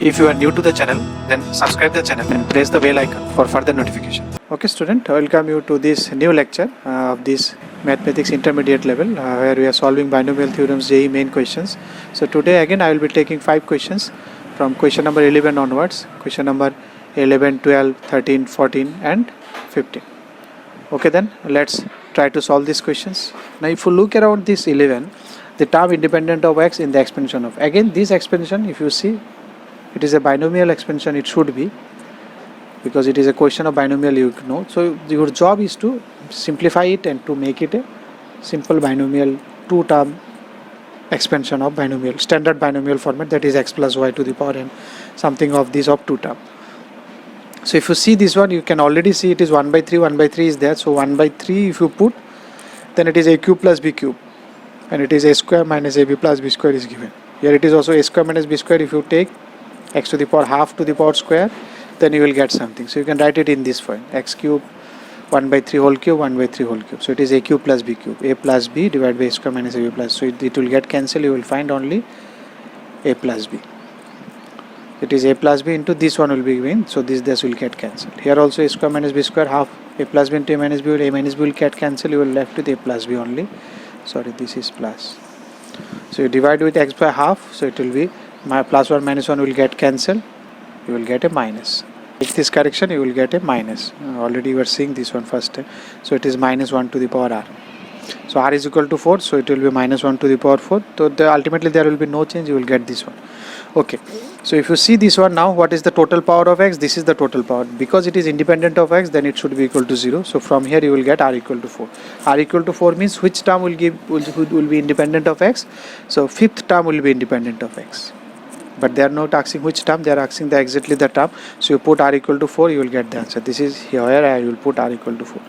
If you are new to the channel, then subscribe the channel and press the bell icon for further notification. Okay student, welcome you to this new lecture of this mathematics intermediate level where we are solving binomial theorems JEE main questions. So today again I will be taking 5 questions from question number 11 onwards, question number 11, 12, 13, 14 and 15. Okay, then let's try to solve these questions. Now if you look around this 11, the term independent of x in the expansion of, again this expansion, if you see, it is a binomial expansion, it should be, because it is a question of binomial, you know. So your job is to simplify it and to make it a simple binomial 2-term expansion of binomial, standard binomial format, that is x plus y to the power n, something of this of 2-term. So if you see this one, you can already see it is 1 by 3, 1 by 3 is there. So 1 by 3 if you put, then it is a cube plus b cube, and it is a square minus ab plus b square is given. Here it is also a square minus b square. If you take x to the power half to the power square, then you will get something. So you can write it in this form: x cube 1 by 3 whole cube 1 by 3 whole cube. So it is a cube plus b cube, a plus b divided by a square minus ab plus. So it will get cancelled. You will find only a plus b. It is a plus b into this one will be given. So this will get cancelled. Here also a square minus b square half a plus b into a minus b will get cancelled. You will left with a plus b only. Sorry, this is plus. So you divide with x by half. So it will be my plus 1 minus 1 will get cancelled. You will get a minus. Take this correction, you will get a minus. Already you are seeing this one first time. So it is minus 1 to the power r. So r is equal to 4. So it will be minus 1 to the power 4. So ultimately there will be no change. You will get this one. Okay. So if you see this one now, what is the total power of x? This is the total power. Because it is independent of x, then it should be equal to 0. So from here you will get r equal to 4. R equal to 4 means which term will be independent of x? So fifth term will be independent of x. But they are not asking which term, they are asking exactly the term. So you put r equal to 4, you will get the answer. This is here I will put r equal to 4.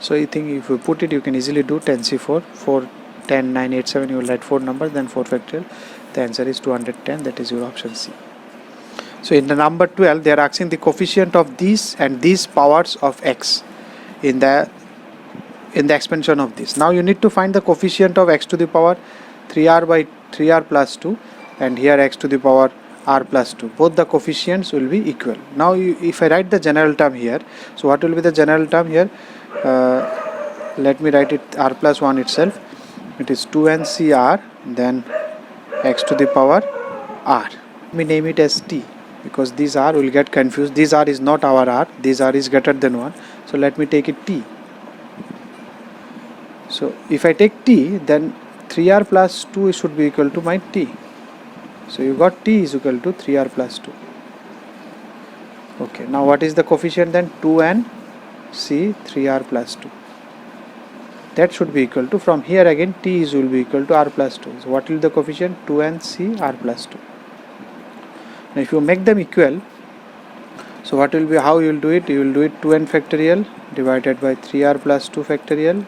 So I think if you put it, you can easily do 10c4, 4, 10, 9, 8, 7, you will write 4 numbers, then 4 factorial. The answer is 210, that is your option C. So in the number 12, they are asking the coefficient of these and these powers of x in the expansion of this. Now you need to find the coefficient of x to the power 3r by 3r plus 2. And here x to the power r plus 2. Both the coefficients will be equal. Now if I write the general term here, so what will be the general term here? Let me write it r plus 1 itself. It is 2ncr, then x to the power r. Let me name it as t, because this r will get confused. This r is not our r, this r is greater than 1. So let me take it t. So if I take t, then 3r plus 2 should be equal to my t. So you got t is equal to 3r plus 2. Okay, now what is the coefficient then? 2 and c 3r plus 2. That should be equal to, from here again t will be equal to r plus 2. So what will the coefficient? 2 and c r plus 2. Now if you make them equal, so what will be, how you will do it? You will do it 2n factorial divided by 3r plus 2 factorial,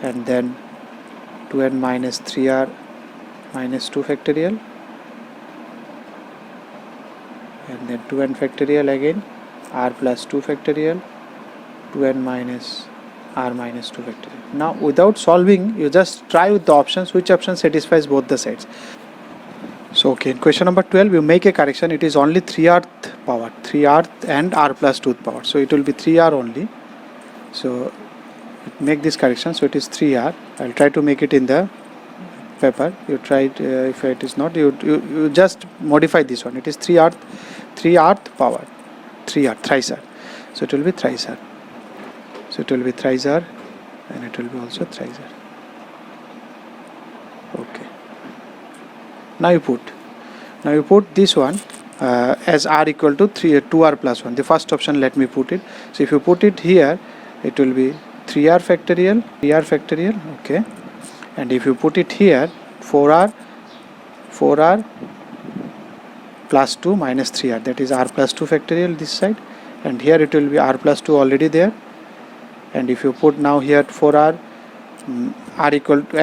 and then 2n minus 3r minus 2 factorial, and then 2n factorial again, r plus 2 factorial, 2n minus r minus 2 factorial. Now without solving, you just try with the options, which option satisfies both the sides. So okay, in question number 12 you make a correction. It is only 3rth power, 3rth and r plus 2th power. So it will be 3r only. So make this correction. So it is 3r. I will try to make it in the paper. You try it, if it is not, you just modify this one. It is 3rth power, 3r, thrice r. So it will be thrice r. So it will be thrice r, and it will be also thrice r. Okay. Now you put this one as r equal to 2r plus 1. The first option, let me put it. So if you put it here, it will be 3r factorial, okay. And if you put it here, 4r plus 2 minus 3r, that is r plus 2 factorial this side, and here it will be r plus 2 already there. And if you put now here 4r, n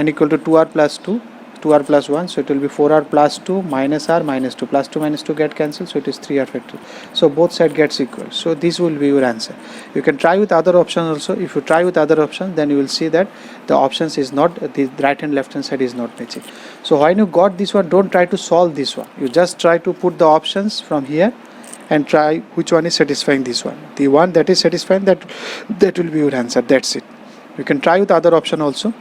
equal to 2r plus 2, 2r plus 1, so it will be 4r plus 2 minus r minus 2, plus 2 minus 2 get cancelled, so it is 3r factorial. So both side gets equal, so this will be your answer. You can try with other options also. If you try with other options, then you will see that the options is not, the right and left hand side is not matching. So when you got this one, don't try to solve this one, you just try to put the options from here and try which one is satisfying this one. The one that is satisfying, that will be your answer. That's it. You can try with other option also.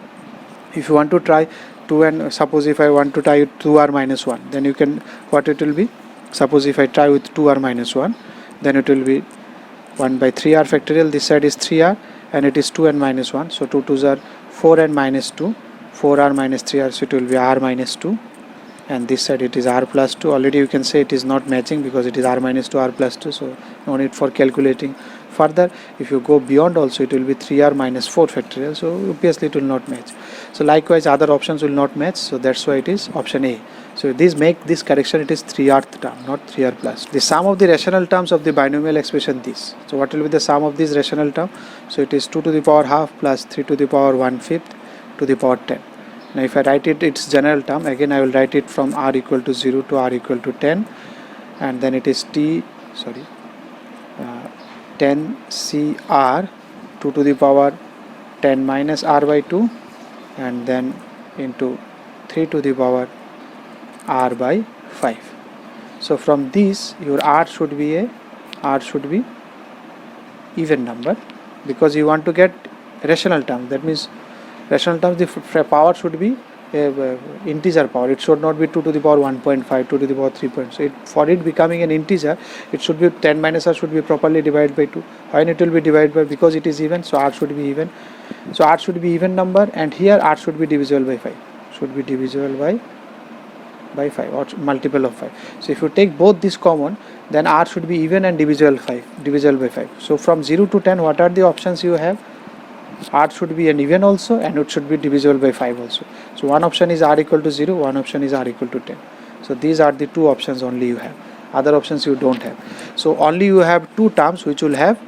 If you want to try 2, and suppose if I want to try with 2r minus 1, then you can, what it will be, suppose if I try with 2r minus 1, then it will be 1 by 3r factorial, this side is 3r and it is 2n minus 1, so 2 2s are 4n minus 2, 4r minus 3r, so it will be r minus 2, and this side it is r plus 2. Already you can say it is not matching because it is r minus 2 r plus 2, so no need for calculating further. If you go beyond also, it will be 3r minus 4 factorial, so obviously it will not match. So likewise other options will not match, so that's why it is option A. So this make this correction, it is 3rth term, not 3r plus. The sum of the rational terms of the binomial expression this. So what will be the sum of this rational term? So it is 2 to the power half plus 3 to the power 1/5 to the power 10. Now if I write it its general term, again I will write it from r equal to 0 to r equal to 10, and then it is 10 cr 2 to the power 10 minus r by 2, and then into 3 to the power r by 5. So from this your r should be even number, because you want to get rational term. That means rational terms, the power should be integer power. It should not be 2 to the power 1.5, 2 to the power 3. So for it becoming an integer, it should be 10 minus r should be properly divided by 2. When it will be divided by, because it is even, so r should be even. So r should be even number, and here r should be divisible by 5. Should be divisible by 5 or multiple of 5. So if you take both this common, then r should be even and divisible by 5. So from 0 to 10, what are the options you have? R should be an even also, and it should be divisible by 5 also. So one option is r equal to 0, one option is r equal to 10. So these are the two options only you have. Other options you don't have. So only you have two terms which will have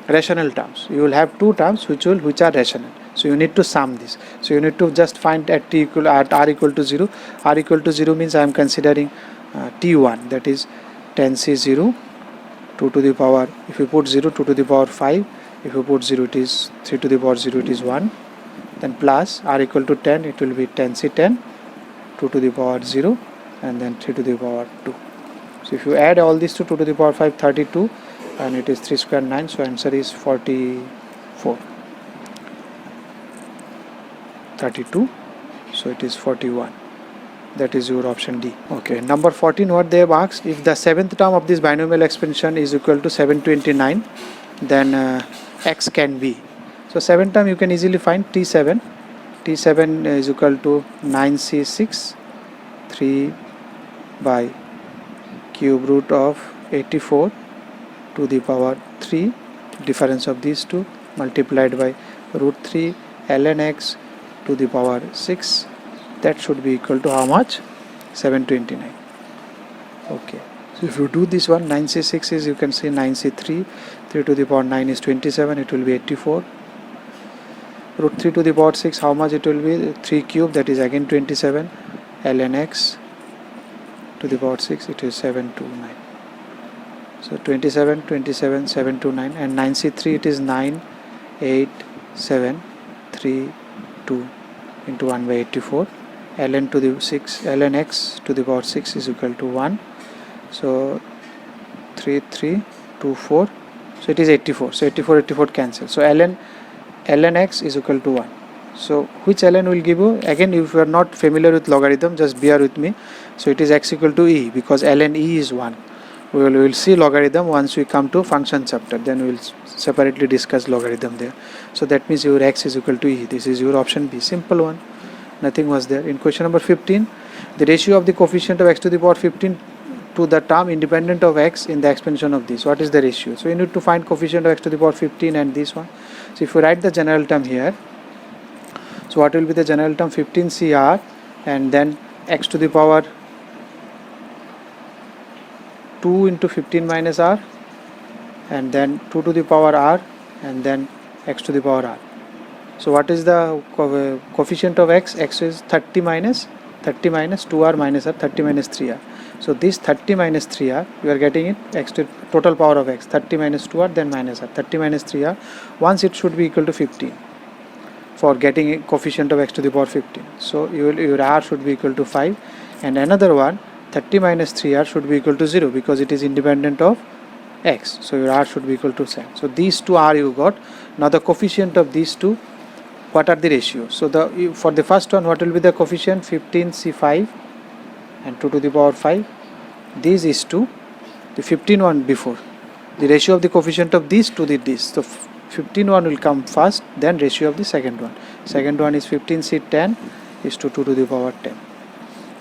rational terms. You will have two terms which are rational. So you need to sum this. So you need to just find at r equal to 0. R equal to 0 means I am considering t1, that is 10c0, 2 to the power, if you put 0, 2 to the power 5, if you put 0, it is 3 to the power 0, it is 1, then plus r equal to 10, it will be 10c10, 2 to the power 0, and then 3 to the power 2. So if you add all this to 2 to the power 5, 32, and it is 3 square 9, so answer is 44. 32, so it is 41. That is your option D. Okay, number 14, what they have asked, if the seventh term of this binomial expansion is equal to 729, then x can be. So seventh term you can easily find t7. T7 is equal to 9c6 3 by cube root of 84 to the power 3, difference of these two, multiplied by root 3 ln x to the power 6. That should be equal to how much? 729. Okay, so if you do this one, 9c6 is, you can see 9c3, 3 to the power 9 is 27, it will be 84. Root 3 to the power 6, how much it will be? 3 cube, that is again 27, ln x to the power 6, it is 729. So 27, 27, 729, and 9c3 it is 9, 8, 7, 3, 2 into 1 by 84. Ln to the 6, ln x to the power 6 is equal to 1. So 3, 3, 2, 4. So it is 84. So 84 cancel. So ln x is equal to 1. So which ln will give you? Again, if you are not familiar with logarithm, just bear with me. So it is x equal to e, because ln e is 1. We will see logarithm once we come to function chapter. Then we will separately discuss logarithm there. So that means your x is equal to e. This is your option B. Simple one. Nothing was there. In question number 15, the ratio of the coefficient of x to the power 15 to the term independent of x in the expansion of this. What is the ratio? So you need to find coefficient of x to the power 15 and this one. So if you write the general term here, so what will be the general term? 15 cr and then x to the power 2 into 15 minus r, and then 2 to the power r, and then x to the power r. So what is the coefficient of x? X is 30 minus 2r minus r, 30 minus 3r. So this 30 minus 3r, you are getting it x to total power of x, 30 minus 2r then minus r, 30 minus 3r. Once it should be equal to 15 for getting a coefficient of x to the power 15. So your r should be equal to 5, and another one 30 minus 3r should be equal to 0 because it is independent of x. So your r should be equal to 7. So these two r you got. Now the coefficient of these two, what are the ratios? So for the first one, what will be the coefficient? 15c5 and 2 to the power 5. This is to the 15 one before. The ratio of the coefficient of these to this. So 15 one will come first, then ratio of the second one. Second one is 15c10 is to 2 to the power 10.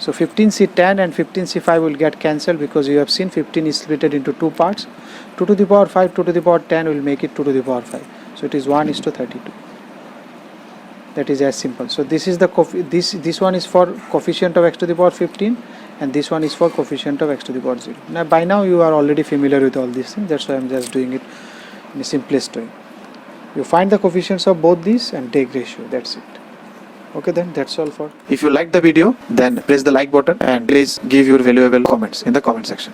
So 15c10 and 15c5 will get cancelled because you have seen 15 is split into two parts. 2 to the power 5, 2 to the power 10 will make it 2 to the power 5. So it is 1 is to 32. That is as simple. So this is the this one is for coefficient of x to the power 15, and this one is for coefficient of x to the power 0. Now by now you are already familiar with all these things. That's why I am just doing it in the simplest way. You find the coefficients of both these and take ratio. That's it. Okay, then that's all for. If you like the video, then press the like button and please give your valuable comments in the comment section.